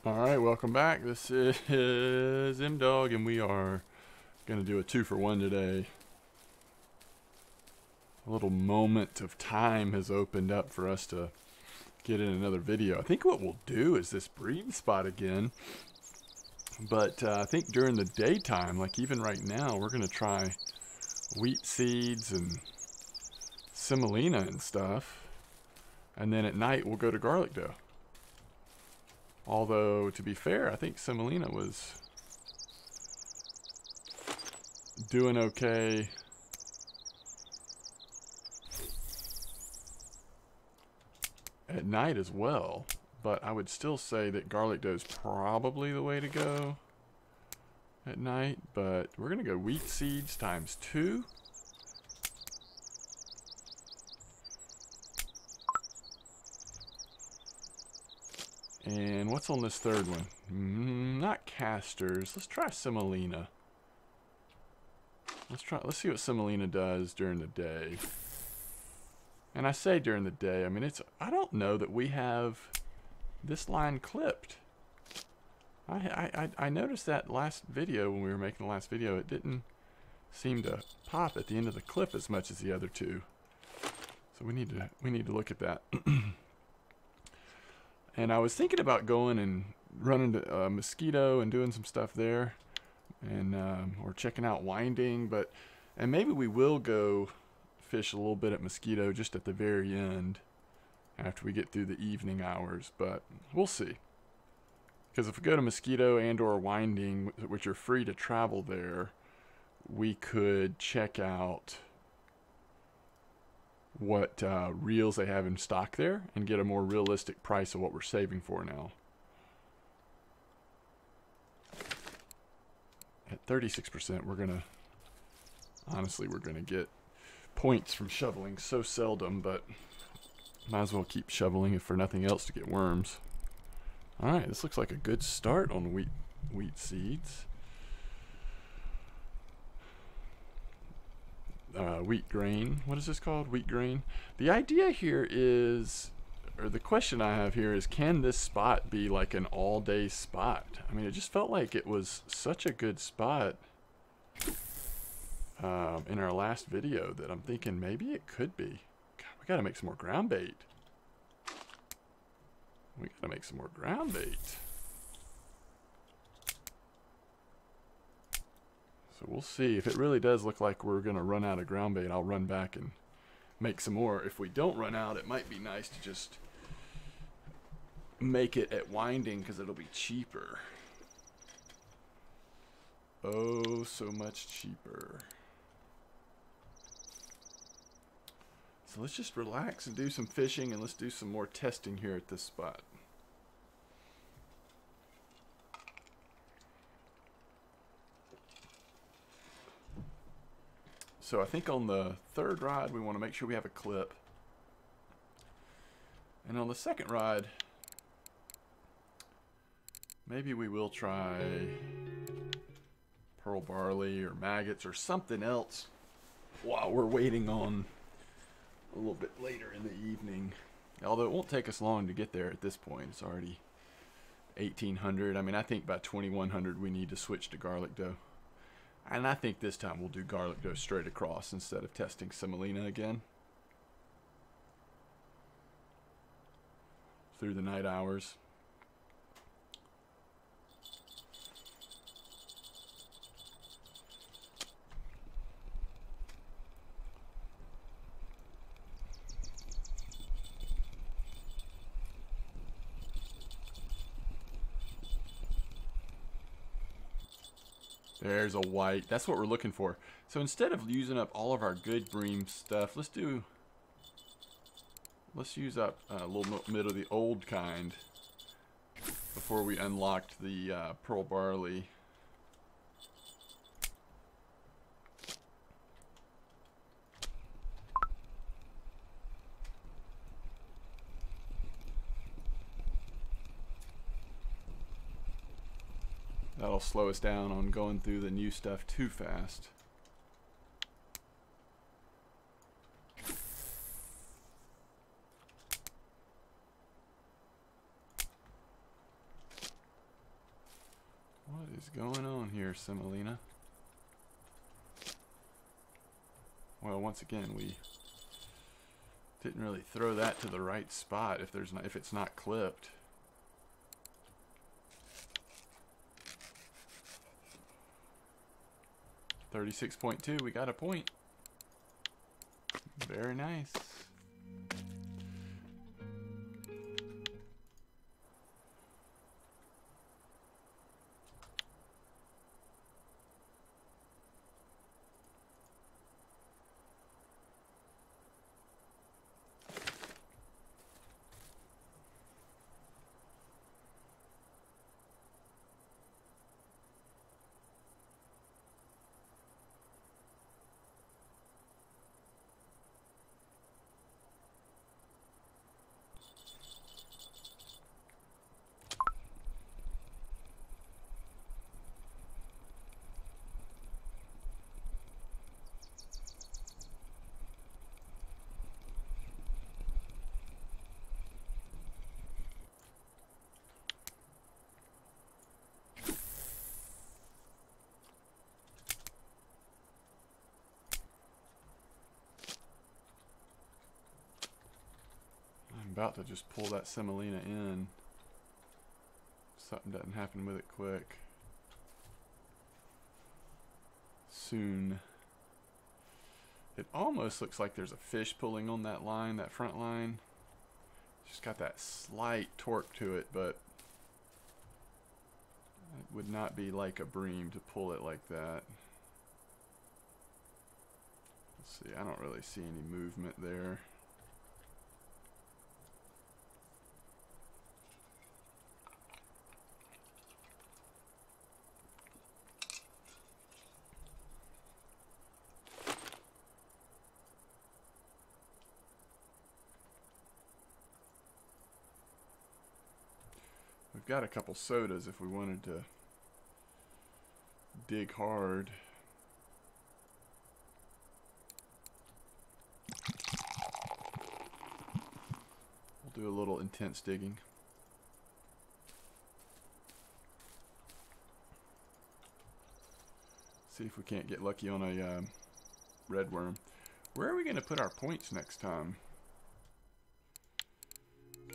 Alright, welcome back. This is M-Dog, and we are going to do a 2-for-1 today. A little moment of time has opened up for us to get in another video. I think what we'll do is this Bream spot again. But I think during the daytime, like even right now, we're going to try wheat seeds and semolina and stuff. And then at night, we'll go to garlic dough. Although, to be fair, I think semolina was doing okay at night as well. But I would still say that garlic dough is probably the way to go at night. But we're going to go wheat seeds times 2. And what's on this third one? Not casters. Let's try semolina. Let's see what semolina does during the day. And I say during the day, I mean I don't know that we have this line clipped. I noticed that last video when we were making the last video, it didn't seem to pop at the end of the clip as much as the other two. So we need to look at that. And I was thinking about going and running to Mosquito and doing some stuff there, and or checking out Winding, and maybe we will go fish a little bit at Mosquito just at the very end after we get through the evening hours, but we'll see. Because if we go to Mosquito and or Winding, which are free to travel there, we could check out what reels they have in stock there and get a more realistic price of what we're saving for now. At 36%, we're gonna get points from shoveling so seldom, but might as well keep shoveling if for nothing else to get worms. Alright, this looks like a good start on wheat seeds. Wheat grain. What is this called? Wheat grain. The idea here is, or the question I have here is, can this spot be like an all-day spot? I mean, it just felt like it was such a good spot in our last video that I'm thinking maybe it could be. God, we gotta make some more ground bait. We gotta make some more ground bait. So we'll see. If it really does look like we're going to run out of ground bait, I'll run back and make some more. If we don't run out, it might be nice to just make it at Winding because it'll be cheaper. Oh, so much cheaper. So let's just relax and do some fishing, and let's do some more testing here at this spot. So I think on the third rod, we want to make sure we have a clip. And on the second rod, maybe we will try pearl barley or maggots or something else while we're waiting on a little bit later in the evening. Although it won't take us long to get there at this point. It's already 1800. I mean, I think by 2100 we need to switch to garlic dough. And I think this time we'll do garlic dough straight across instead of testing semolina again. Through the night hours. There's a white. That's what we're looking for. So instead of using up all of our good Bream stuff, let's use up a little bit of the old kind before we unlocked the pearl barley. That'll slow us down on going through the new stuff too fast. is going on here, Semolina? Well, once again, we didn't really throw that to the right spot if it's not clipped. $36.2, we got a point. Very nice. I'm about to just pull that semolina in. Something doesn't happen with it quick. Soon. It almost looks like there's a fish pulling on that line, that front line. Just got that slight torque to it, but it would not be like a bream to pull it like that. Let's see, I don't really see any movement there. We've got a couple sodas if we wanted to dig hard. We'll do a little intense digging. See if we can't get lucky on a red worm. Where are we going to put our points next time?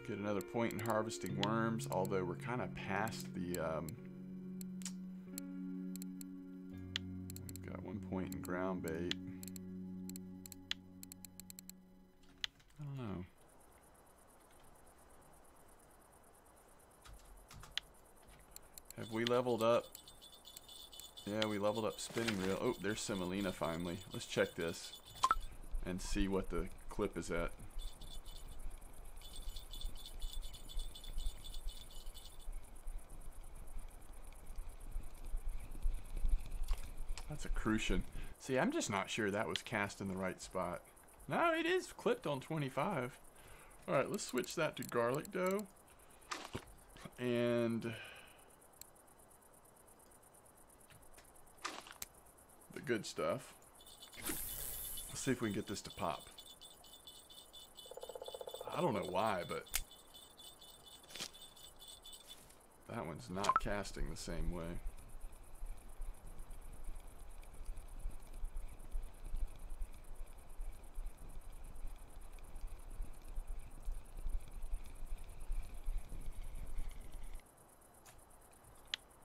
Get another point in harvesting worms, although we're kind of past the we've got 1 point in ground bait. I don't know. Have we leveled up? Yeah, we leveled up spinning reel. Oh, there's semolina finally. Let's check this and see what the clip is at. That's a crucian. See, I'm just not sure that was cast in the right spot. No, it is clipped on 25. Alright, let's switch that to garlic dough. And the good stuff. Let's see if we can get this to pop. I don't know why, but that one's not casting the same way.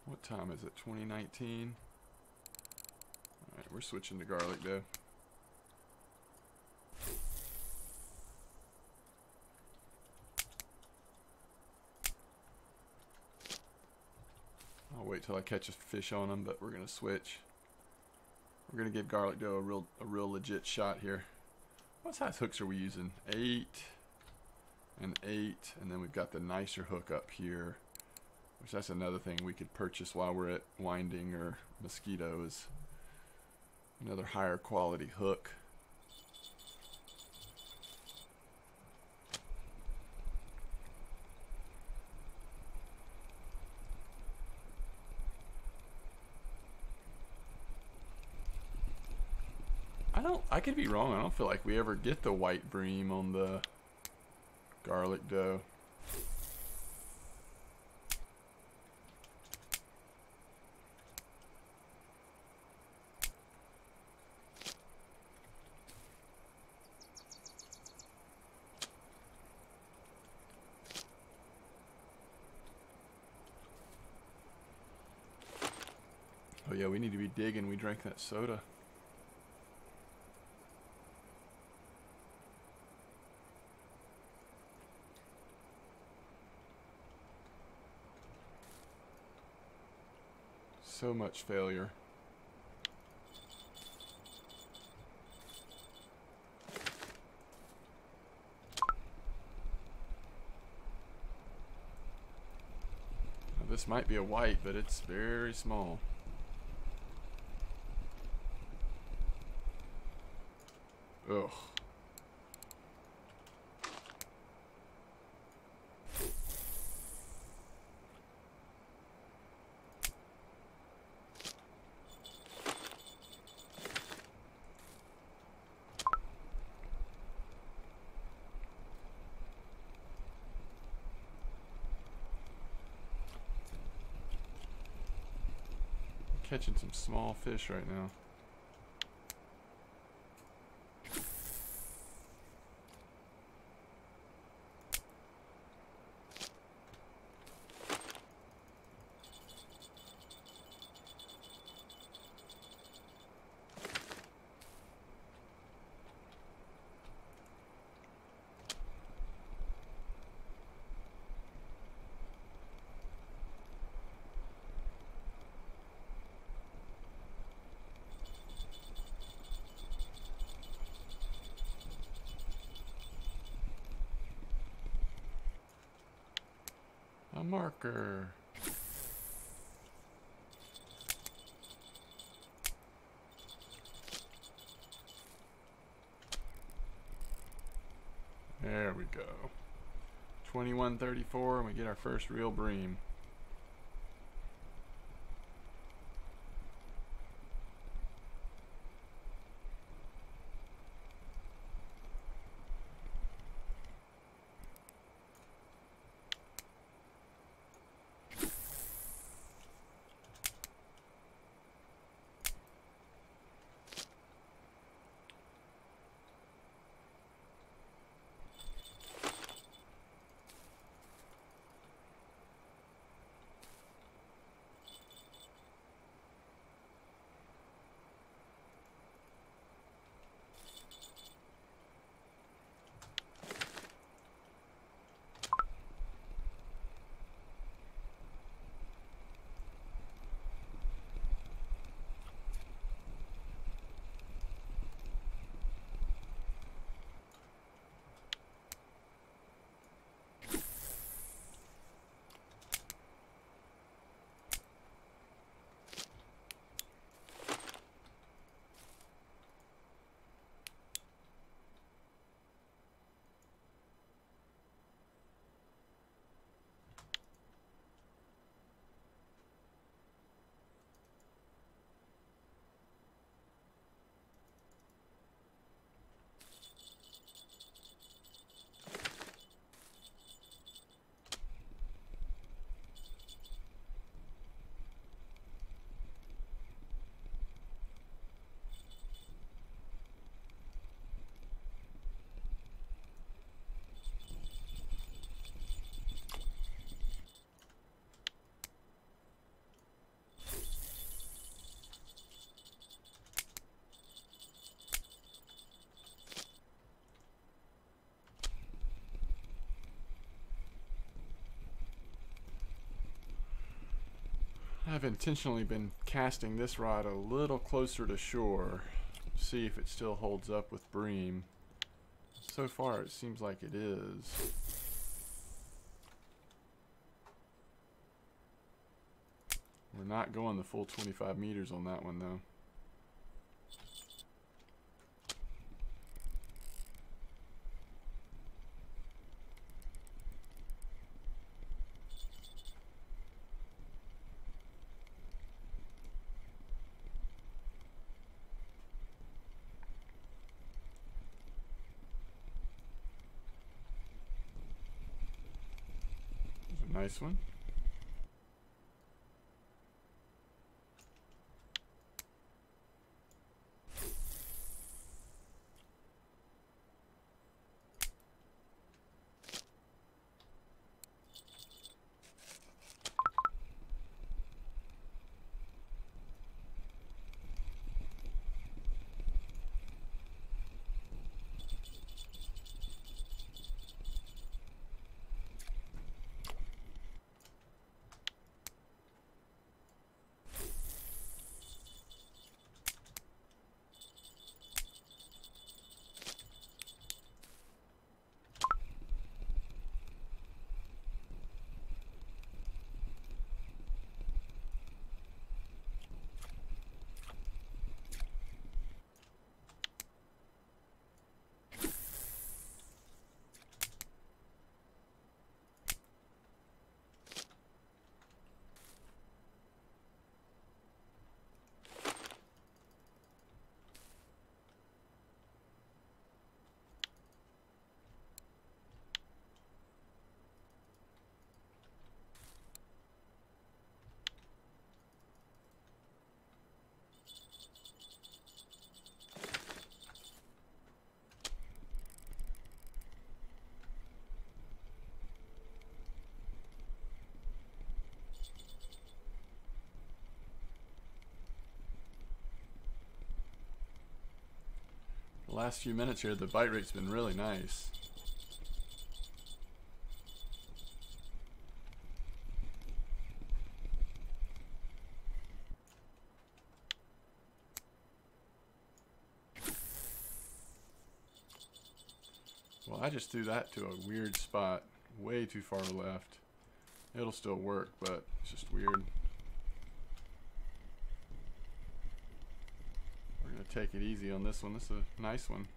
What time is it? 2019? Alright, we're switching to garlic dough. I'll wait till I catch a fish on them, but we're going to switch. We're going to give garlic dough a real legit shot here. What size hooks are we using? 8 and 8, and then we've got the nicer hook up here. Which that's another thing we could purchase while we're at winding or mosquito is another higher quality hook. I could be wrong. I don't feel like we ever get the white bream on the garlic dough. Oh yeah, we need to be digging. We drank that soda. So much failure. Now, this might be a white, but it's very small. Ugh. Catching some small fish right now. A marker. There we go. 2134, and we get our first real bream. I've intentionally been casting this rod a little closer to shore to see if it still holds up with bream. So far it seems like it is. We're not going the full 25 meters on that one though. Nice one. last few minutes here, the bite rate's been really nice. Well, I just threw that to a weird spot, way too far left. It'll still work, but it's just weird. We're gonna take it easy on this one. This is a nice one.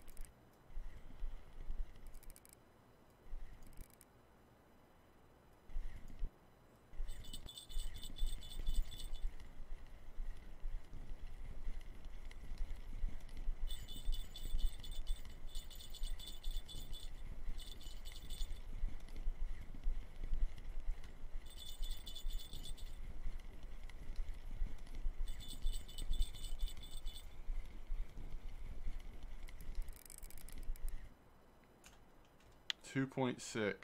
.6.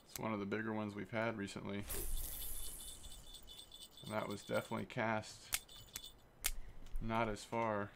It's one of the bigger ones we've had recently. And that was definitely cast not as far.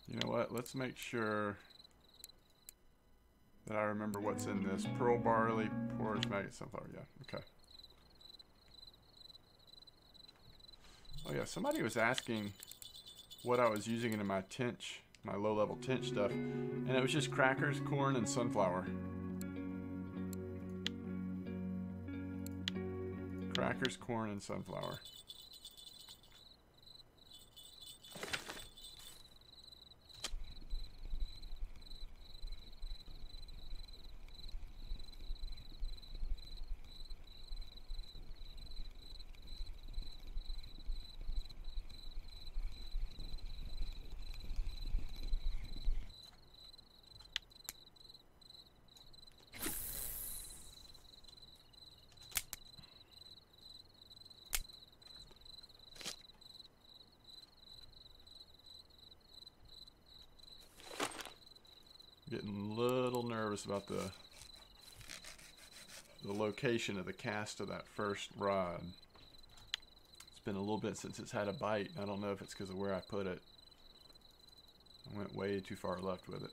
You know what? Let's make sure that I remember what's in this. Pearl barley, porridge, maggot, sunflower. Yeah, okay. Oh yeah, somebody was asking what I was using in my tinch, my low-level tinch stuff, and it was just crackers, corn, and sunflower. Crackers, corn, and sunflower. Getting a little nervous about the location of the cast of that first rod. It's been a little bit since it's had a bite. I don't know if it's because of where I put it. I went way too far left with it.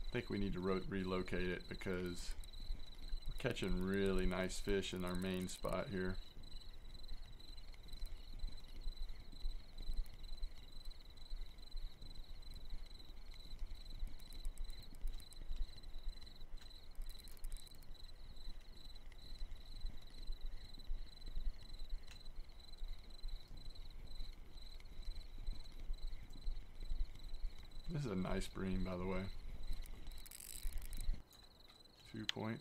I think we need to relocate it because we're catching really nice fish in our main spot here. This is a nice bream, by the way. 2.5.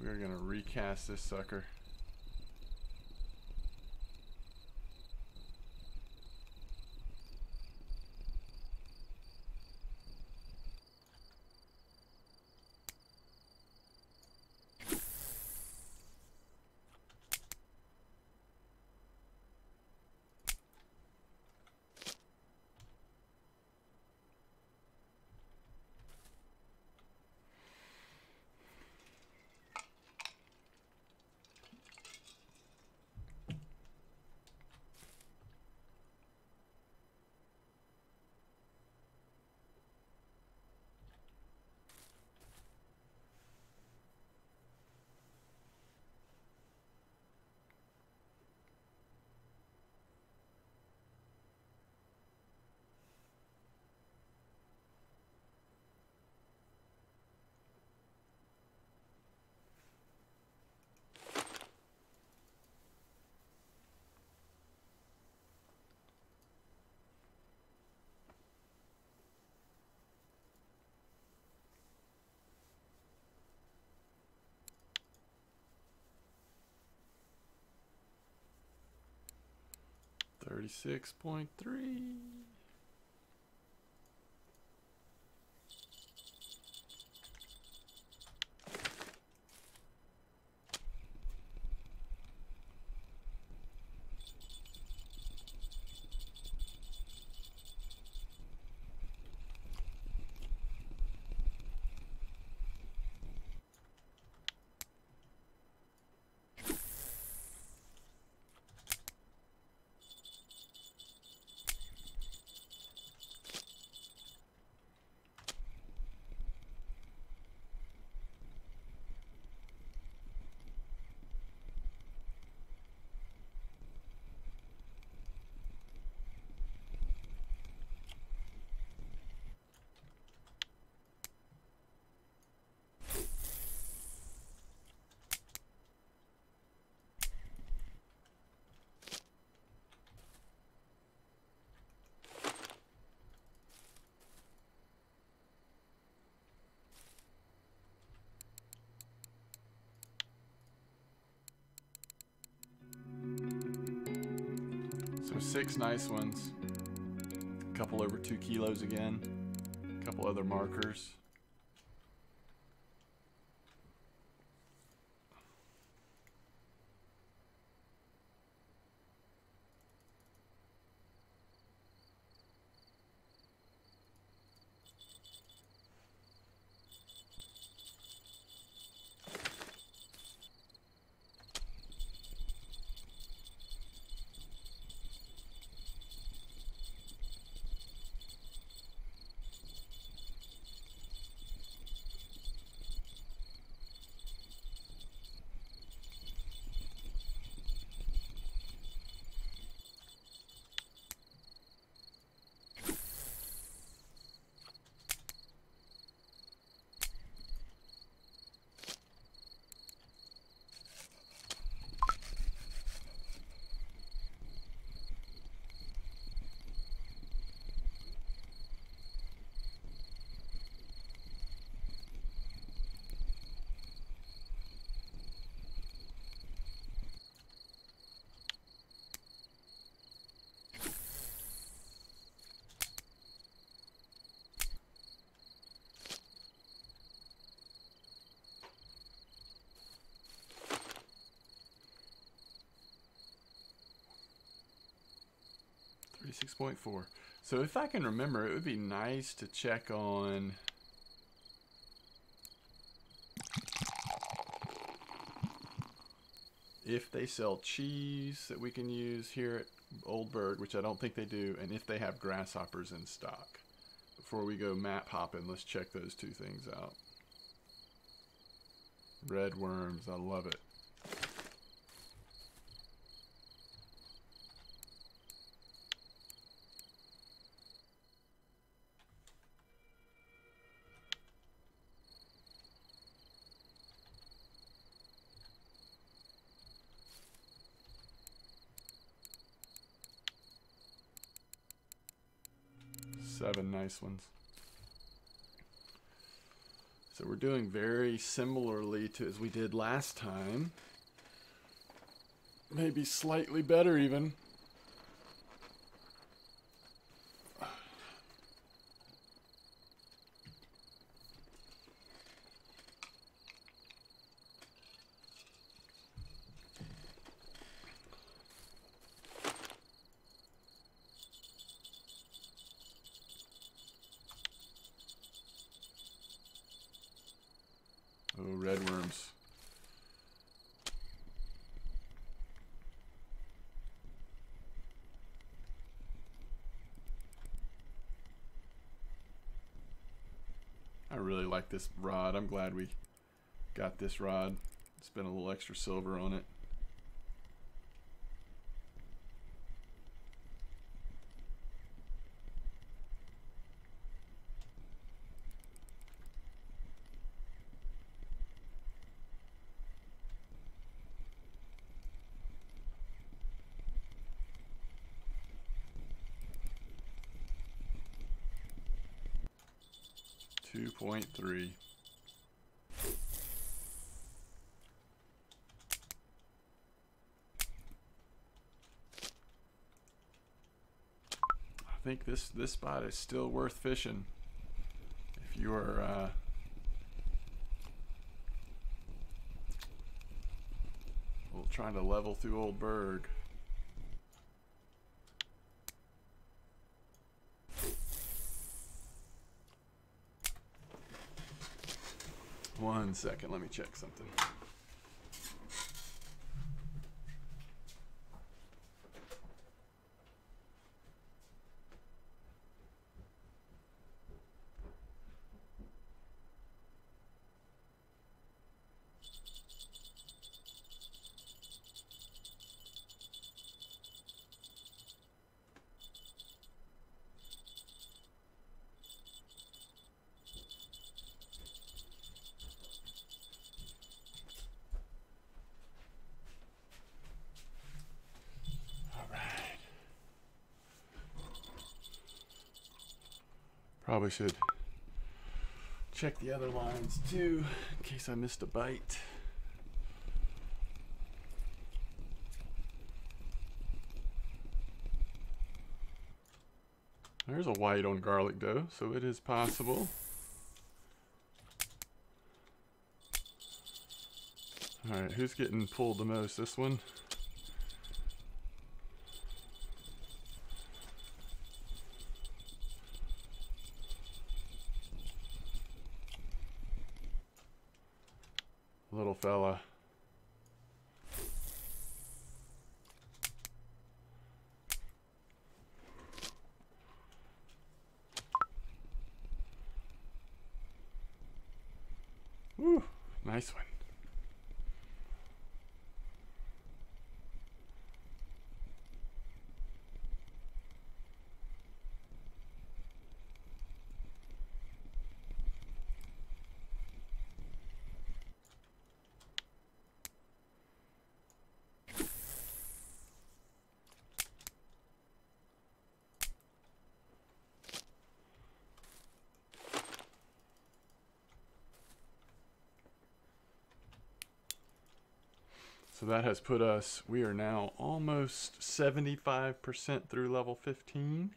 We are going to recast this sucker. 36.3. So 6 nice ones. A couple over 2 kilos again. A couple other markers. .4. So if I can remember, it would be nice to check on if they sell cheese that we can use here at Oldberg, which I don't think they do, and if they have grasshoppers in stock. Before we go map hopping, let's check those two things out. Red worms, I love it. Seven nice ones. So we're doing very similarly to as we did last time. Maybe slightly better even. Oh, red worms. I really like this rod. I'm glad we got this rod. Spent a little extra silver on it. .3. think this spot is still worth fishing if you are trying to level through Old Berg. One second, let me check something. Probably should check the other lines too, in case I missed a bite. There's a white on garlic dough, so it is possible. All right, who's getting pulled the most? This one? Little fella. Woo, nice one. So that has put us, we are now almost 75% through level 15.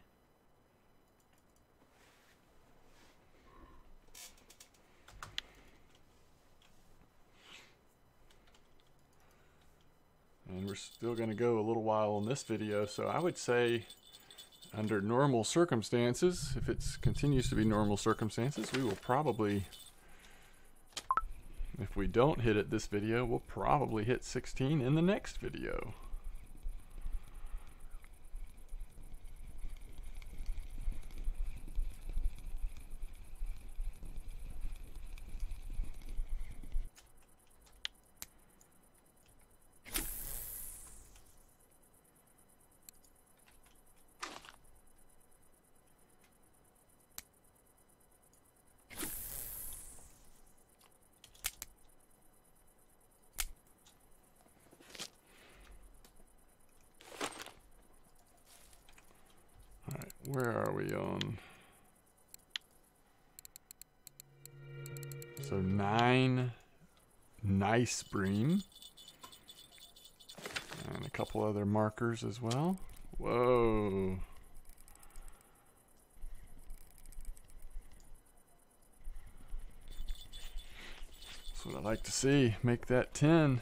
And we're still going to go a little while on this video, so I would say under normal circumstances, if it continues to be normal circumstances, we will probably, if we don't hit it this video, we'll probably hit 16 in the next video. Where are we on? So 9 nice bream. And a couple other markers as well. Whoa. That's what I like to see. Make that 10.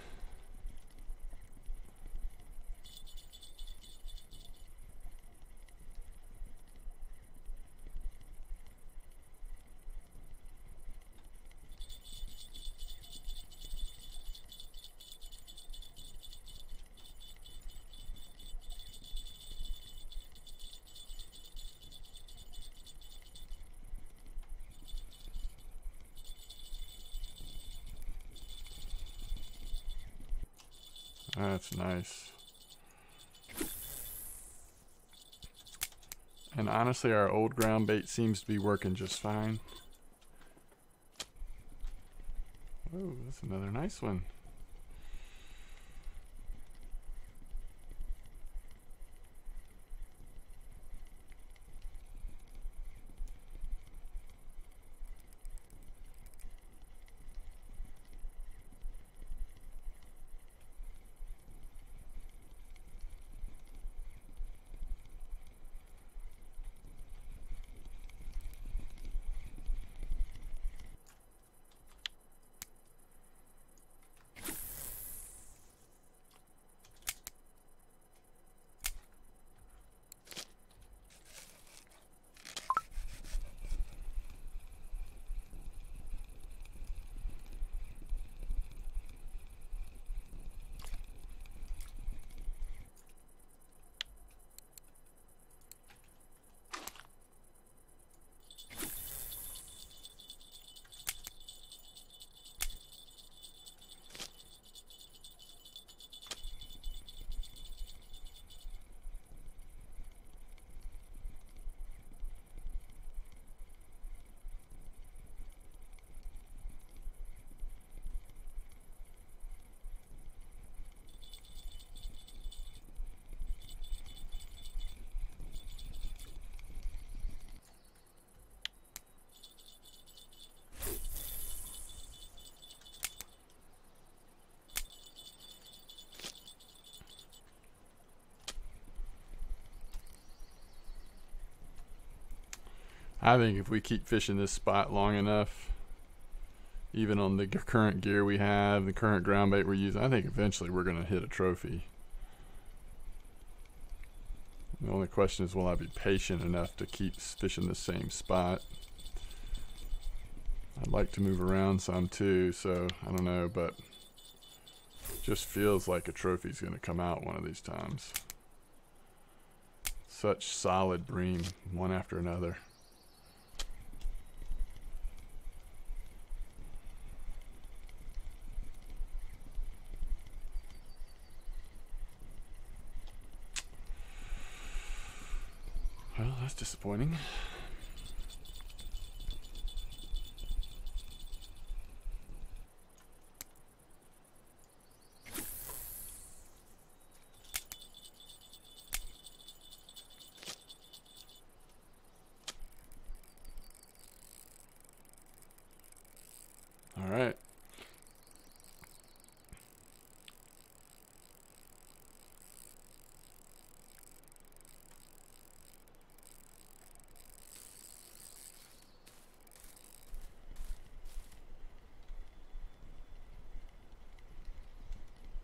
That's nice. And honestly, our old ground bait seems to be working just fine. Oh, that's another nice one. I think if we keep fishing this spot long enough, even on the current gear we have, the current ground bait we're using, I think eventually we're going to hit a trophy. The only question is, will I be patient enough to keep fishing the same spot? I'd like to move around some too, so I don't know, but it just feels like a trophy's going to come out one of these times. Such solid bream, one after another. Well, that's disappointing. All right.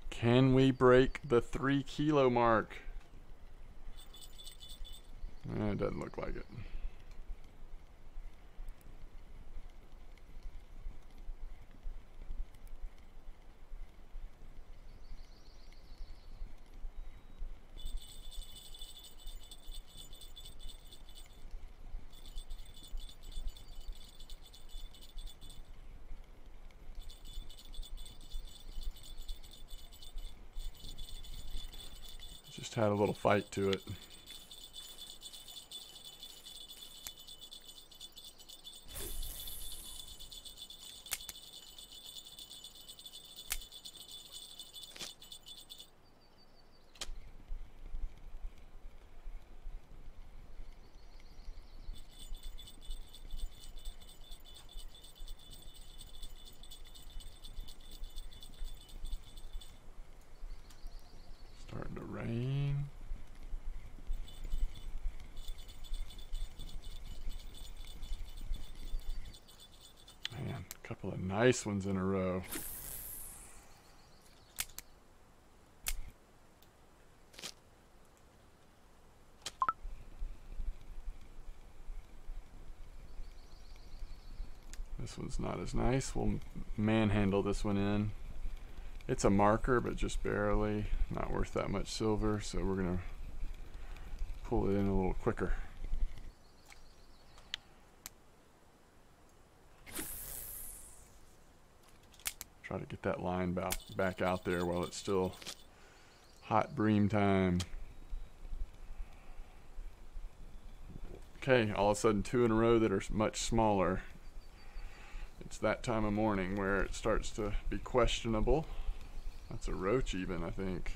Can we break the 3 kilo mark? It doesn't look like it. Just had a little fight to it. Starting to rain. Man, a couple of nice ones in a row. This one's not as nice. We'll manhandle this one in. It's a marker, but just barely. Not worth that much silver, so we're going to pull it in a little quicker. Try to get that line back out there while it's still hot bream time. Okay, all of a sudden 2 in a row that are much smaller. It's that time of morning where it starts to be questionable. That's a roach even, I think.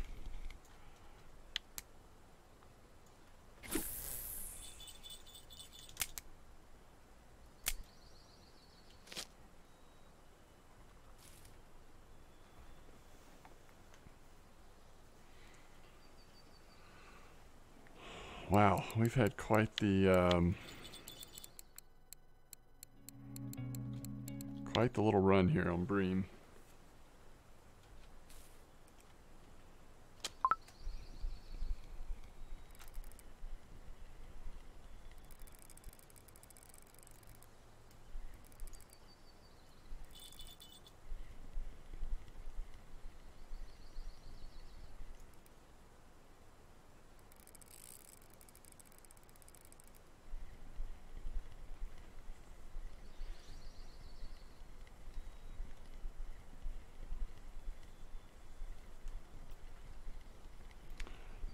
Wow, we've had quite the little run here on bream.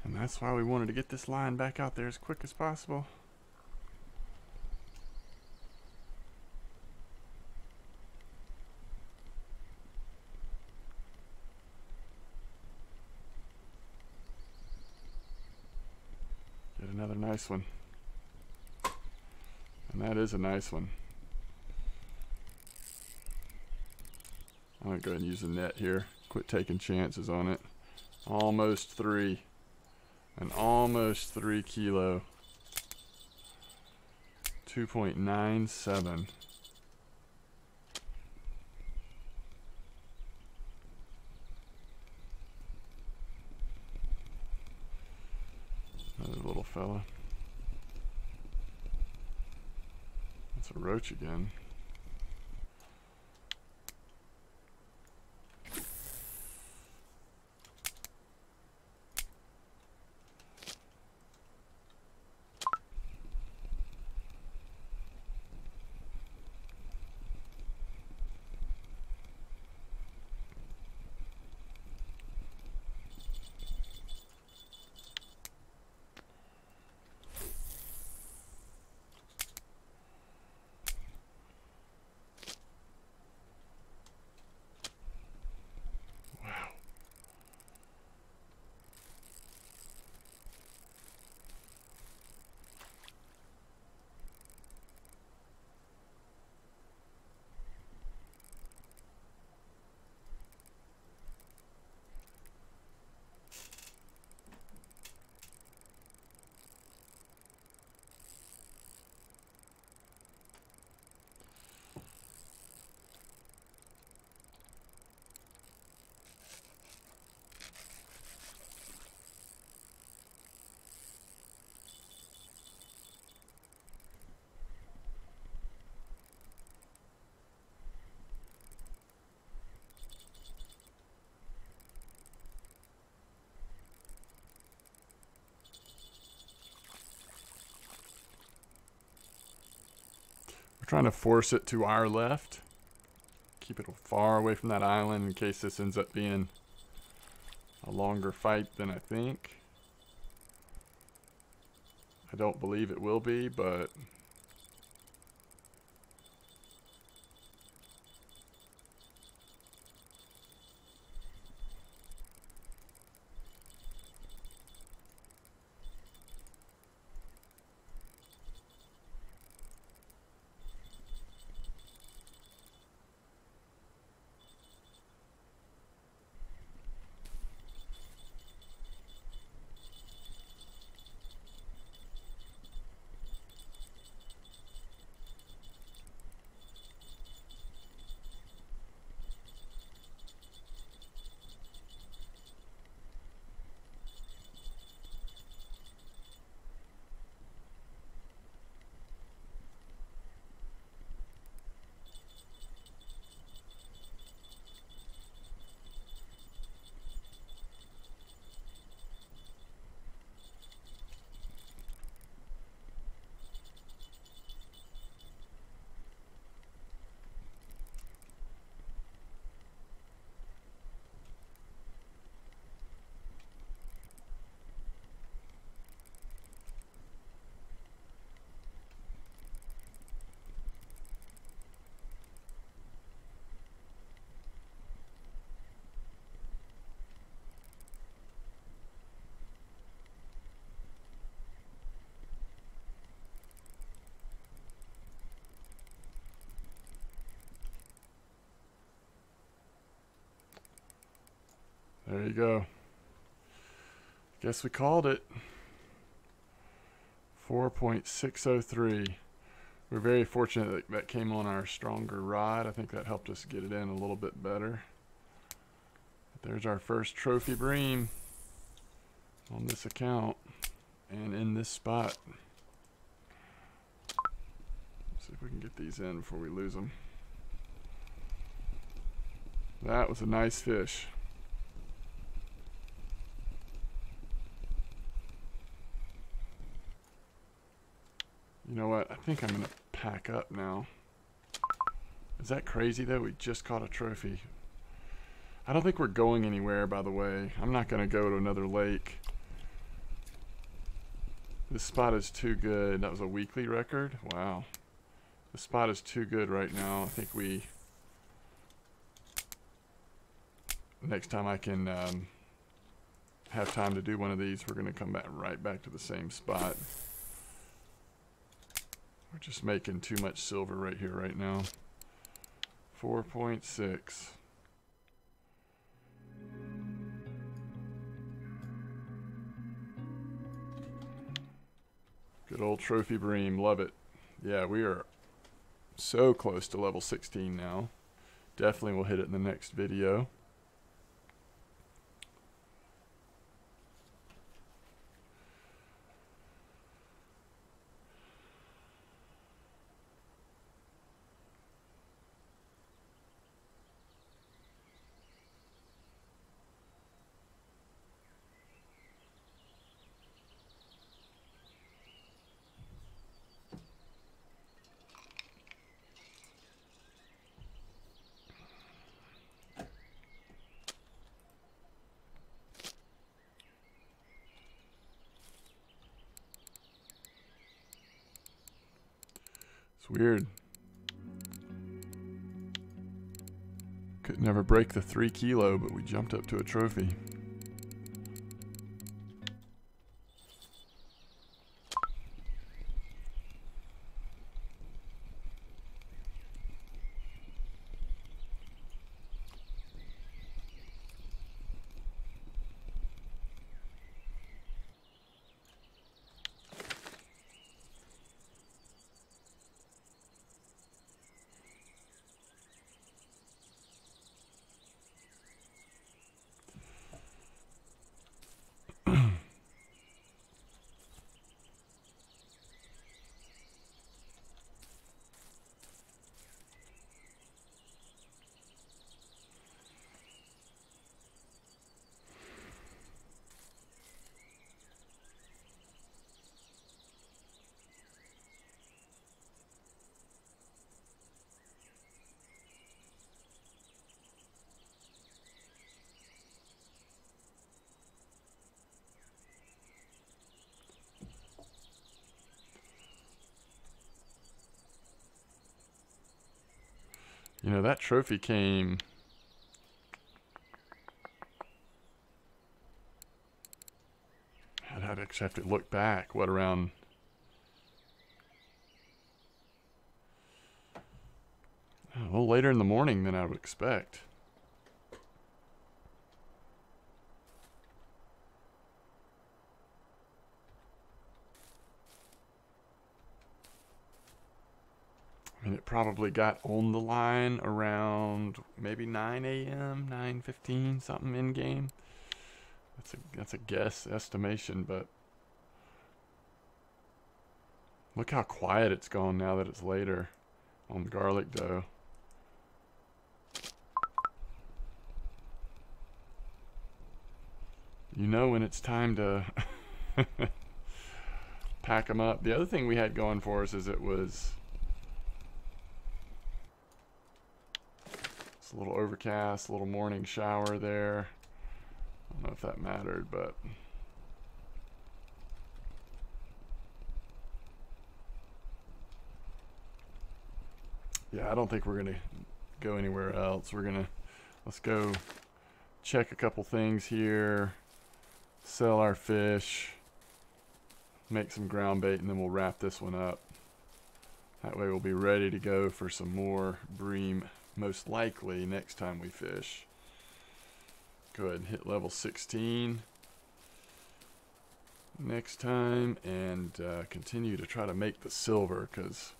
And that's why we wanted to get this line back out there as quick as possible. Get another nice one. And that is a nice one. I'm going to go ahead and use the net here. Quit taking chances on it. Almost 3. An almost 3 kilo 2.97. Another little fella. That's a roach again. We're trying to force it to our left. Keep it far away from that island in case this ends up being a longer fight than I think. I don't believe it will be, but there you go. Guess we called it. 4.603. We're very fortunate that that came on our stronger rod. I think that helped us get it in a little bit better. But there's our first trophy bream on this account and in this spot. Let's see if we can get these in before we lose them. That was a nice fish. You know what? I think I'm going to pack up now. Is that crazy though? We just caught a trophy. I don't think we're going anywhere, by the way. I'm not going to go to another lake. This spot is too good. That was a weekly record? Wow. The spot is too good right now. I think we... Next time I can have time to do one of these, we're going to come back right back to the same spot. We're just making too much silver right here, right now. 4.6. Good old trophy bream, love it. Yeah, we are so close to level 16 now. Definitely will hit it in the next video. It's weird. Could never break the 3 kilo, but we jumped up to a trophy. You know, that trophy came... I'd actually have to look back. What, around... a little later in the morning than I would expect. I mean, it probably got on the line around maybe 9 a.m., 9:15, something in game. That's a guess estimation, but look how quiet it's gone now that it's later on the garlic dough. You know when it's time to pack them up. The other thing we had going for us is it was a little overcast, a little morning shower there. I don't know if that mattered, but yeah, I don't think we're gonna go anywhere else. Let's go check a couple things here, sell our fish, make some ground bait, and then we'll wrap this one up. That way we'll be ready to go for some more bream, most likely next time we fish. Go ahead and hit level 16 next time, and continue to try to make the silver, because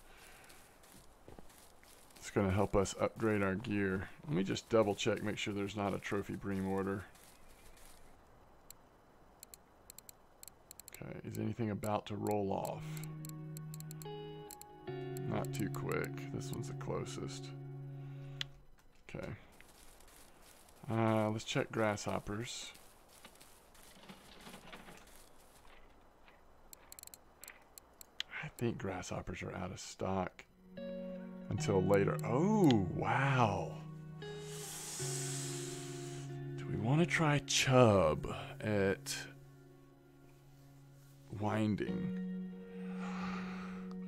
it's going to help us upgrade our gear. Let me just double check, make sure there's not a trophy bream order. Okay, is anything about to roll off? Not too quick. This one's the closest. Okay. Let's check grasshoppers. I think grasshoppers are out of stock until later. Oh, wow. Do we want to try chub at winding?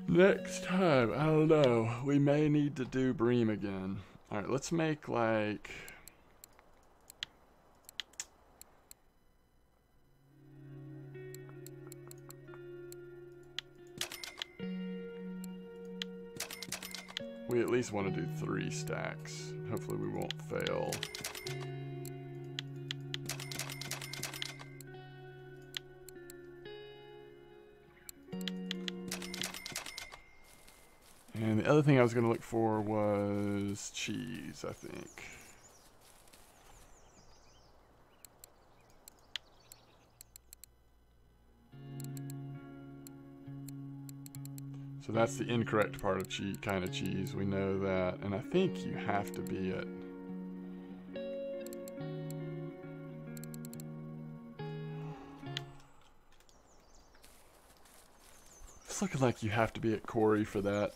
Next time, I don't know. We may need to do bream again. Alright, let's make like... we at least want to do 3 stacks. Hopefully we won't fail. the other thing I was going to look for was cheese, I think. So that's the incorrect part of kind of cheese. We know that. And I think you have to be at... It's looking like you have to be at Corey for that.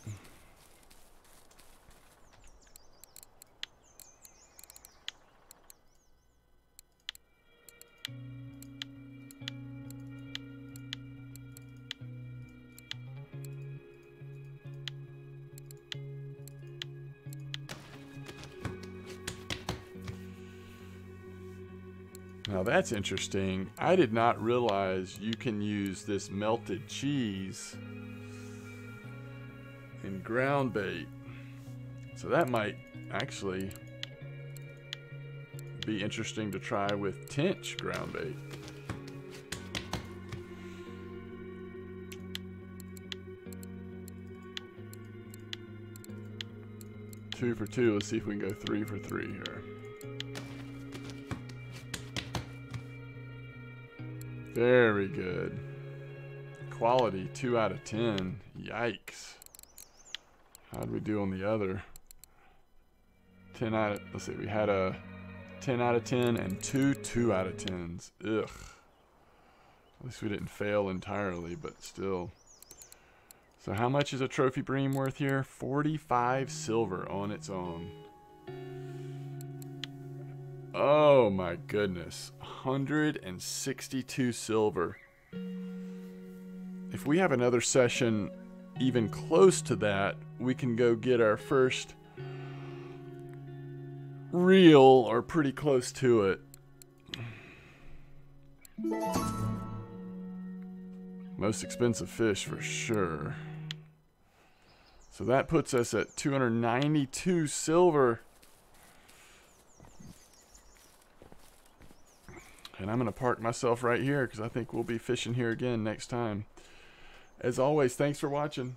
Now that's interesting. I did not realize you can use this melted cheese in ground bait. So that might actually be interesting to try with Tinch ground bait. Two for two. Let's see if we can go 3 for 3 here. Very good. Quality 2 out of 10. Yikes. How'd we do on the other? 10 out of, let's see, we had a 10 out of 10 and 2 out of 10s. Ugh. At least we didn't fail entirely, but still. So how much is a trophy Bream worth here? 45 silver on its own. Oh my goodness. 162 silver. If we have another session even close to that, we can go get our first reel, or pretty close to it. Most expensive fish for sure. So that puts us at 292 silver. And I'm going to park myself right here because I think we'll be fishing here again next time. As always, thanks for watching.